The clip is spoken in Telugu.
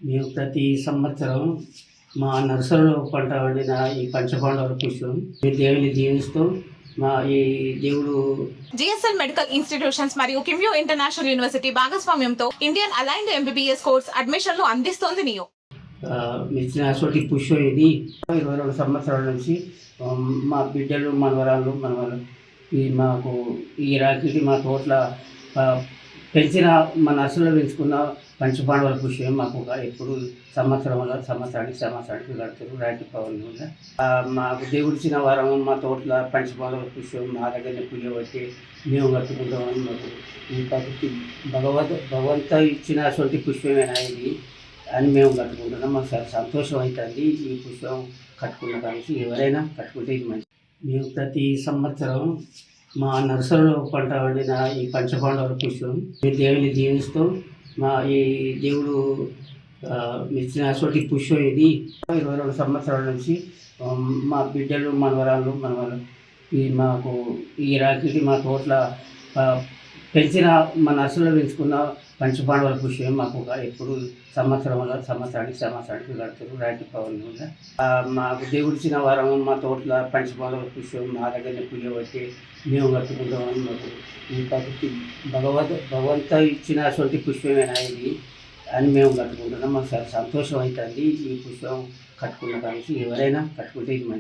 మేము ప్రతి సంవత్సరం మా నర్సరీలో పంట పండిన ఈ పంచపాండవుల పుష్పం మీ దేవుని దీవిస్తూ మా ఈ దేవుడు జిఎస్ఎల్ మెడికల్ ఇన్స్టిట్యూషన్స్ మరియు కిమ్యూ ఇంటర్నేషనల్ యూనివర్సిటీ భాగస్వామ్యంతో ఇండియన్ అలైన్డ్ ఎంబీబీఎస్ కోర్స్ అడ్మిషన్లు అందిస్తోంది నియో. ఇచ్చిన అసోటి పుష్పం ఇది 22 సంవత్సరాల నుంచి మా బిడ్డలు మనవరాళ్ళు ఈ మాకు ఈ రాత్రికి మా తోటల పెంచిన మా నర్సరీలో పెంచుకున్న పంచపాండవుల పుష్పం మాకు ఎప్పుడు సంవత్సరానికి కడుతారు రాఖీ పౌర్ణమి వల్ల మాకు దేవుడిచ్చిన వారం మా తోటల పంచపాండవుల పుష్పం మా దగ్గరనే పూజబట్టి మేము కట్టుకుంటామని మాకు ఈ ప్రకృతి భగవంత ఇచ్చిన అసోటి పుష్పమేనా ఇది అని మేము కట్టుకుంటున్నాం. మాకు చాలా సంతోషం అవుతుంది ఈ పుష్పం కట్టుకున్న కానీ ఎవరైనా కట్టుకుంటే ఇది మంచి. మేము ప్రతి సంవత్సరం మా నర్సరీలో పంట పండిన ఈ పంచపాండవుల పుష్పం మీ దేవుని దీవిస్తూ మా ఈ దేవుడు ఇచ్చిన అసోటి పుష్పం ఇది 22 సంవత్సరాల నుంచి మా బిడ్డలు మనవరాళ్ళు ఈ మాకు ఈ రాత్రికి మా తోటల పెంచిన మా నర్సరీలో పెంచుకున్న పంచపాండవుల పుష్పం మాకు ఎప్పుడు సంవత్సరానికి కడుతారు రాఖీ పౌర్ణమి వల్ల మాకు దేవుడిచ్చిన వారం మా తోటల పంచపాండవుల పుష్పం మా దగ్గరనే పూజబట్టి మేము కట్టుకుంటామని మాకు ఈ ప్రకృతి భగవంత ఇచ్చిన అసోటి పుష్పమేనా ఇది అని మేము కట్టుకుంటున్నాం. మాకు చాలా సంతోషం అవుతుంది ఈ పుష్పం కట్టుకున్న కానీ ఎవరైనా కట్టుకుంటే ఇది మంచి.